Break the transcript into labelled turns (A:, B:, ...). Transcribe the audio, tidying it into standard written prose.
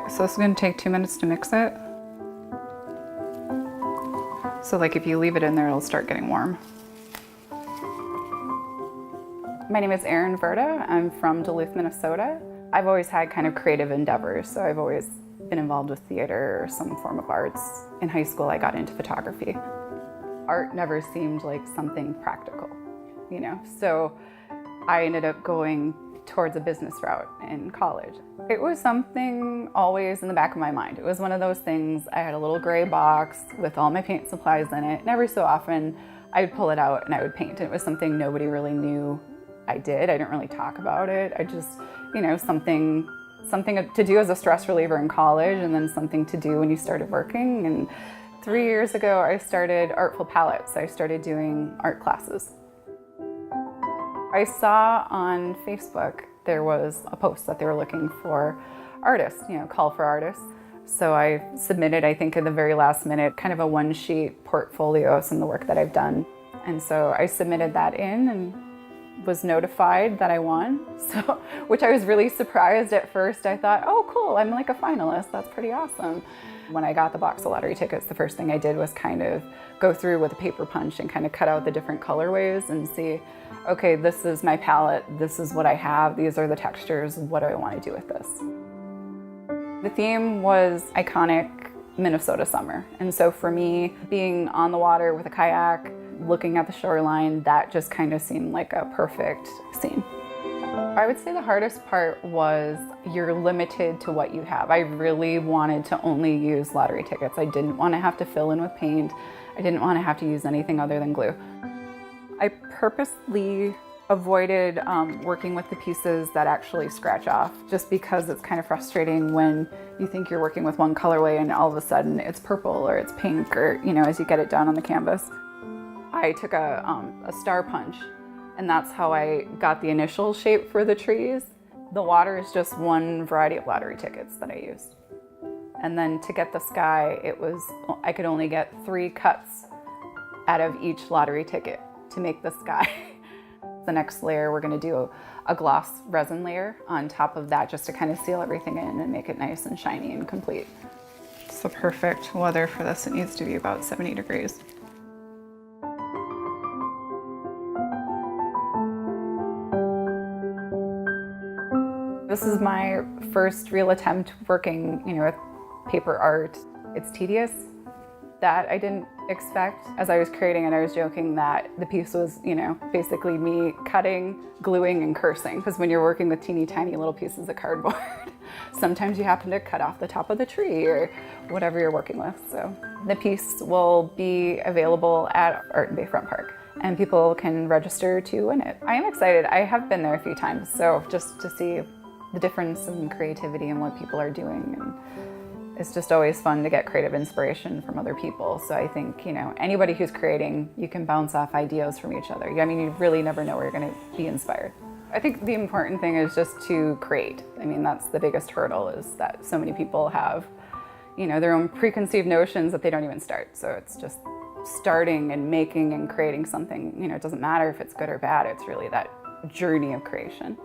A: So this is going to take 2 minutes to mix it. So like if you leave it in there, it'll start getting warm. My name is Erin Virta. I'm from Duluth, Minnesota. I've always had kind of creative endeavors, so I've always been involved with theater or some form of arts. In high school, I got into photography. Art never seemed like something practical, you know? So I ended up going towards a business route in college. It was something always in the back of my mind. It was one of those things, I had a little gray box with all my paint supplies in it, and every so often I'd pull it out and I would paint. And it was something nobody really knew I did. I didn't really talk about it. I just, you know, something to do as a stress reliever in college, and then something to do when you started working. And 3 years ago, I started Artful Palettes. I started doing art classes. I saw on Facebook there was a post that they were looking for artists, you know, call for artists. So I submitted, I think, in the very last minute, kind of a one-sheet portfolio of some of the work that I've done. And so I submitted that in and was notified that I won, so, which I was really surprised at first. I thought, oh cool, I'm like a finalist, that's pretty awesome. When I got the box of lottery tickets, the first thing I did was kind of go through with a paper punch and kind of cut out the different colorways and see, okay, this is my palette, this is what I have, these are the textures, what do I want to do with this? The theme was iconic Minnesota summer, and so for me, being on the water with a kayak, looking at the shoreline, that just kind of seemed like a perfect scene. I would say the hardest part was you're limited to what you have. I really wanted to only use lottery tickets. I didn't want to have to fill in with paint. I didn't want to have to use anything other than glue. I purposely avoided working with the pieces that actually scratch off, just because it's kind of frustrating when you think you're working with one colorway and all of a sudden it's purple or it's pink, or, you know, as you get it down on the canvas. I took a star punch, and that's how I got the initial shape for the trees. The water is just one variety of lottery tickets that I used. And then to get the sky, I could only get 3 cuts out of each lottery ticket to make the sky. The next layer, we're going to do a gloss resin layer on top of that, just to kind of seal everything in and make it nice and shiny and complete. It's the perfect weather for this. It needs to be about 70 degrees. This is my first real attempt working, you know, with paper art. It's tedious. That I didn't expect. As I was creating it, I was joking that the piece was, you know, basically me cutting, gluing, and cursing. Because when you're working with teeny tiny little pieces of cardboard, sometimes you happen to cut off the top of the tree or whatever you're working with. So the piece will be available at Art in Bayfront Park, and people can register to win it. I am excited. I have been there a few times, so just to see the difference in creativity and what people are doing. And it's just always fun to get creative inspiration from other people. So I think, you know, anybody who's creating, you can bounce off ideas from each other. I mean, you really never know where you're going to be inspired. I think the important thing is just to create. I mean, that's the biggest hurdle, is that so many people have, you know, their own preconceived notions that they don't even start. So it's just starting and making and creating something. You know, it doesn't matter if it's good or bad. It's really that journey of creation.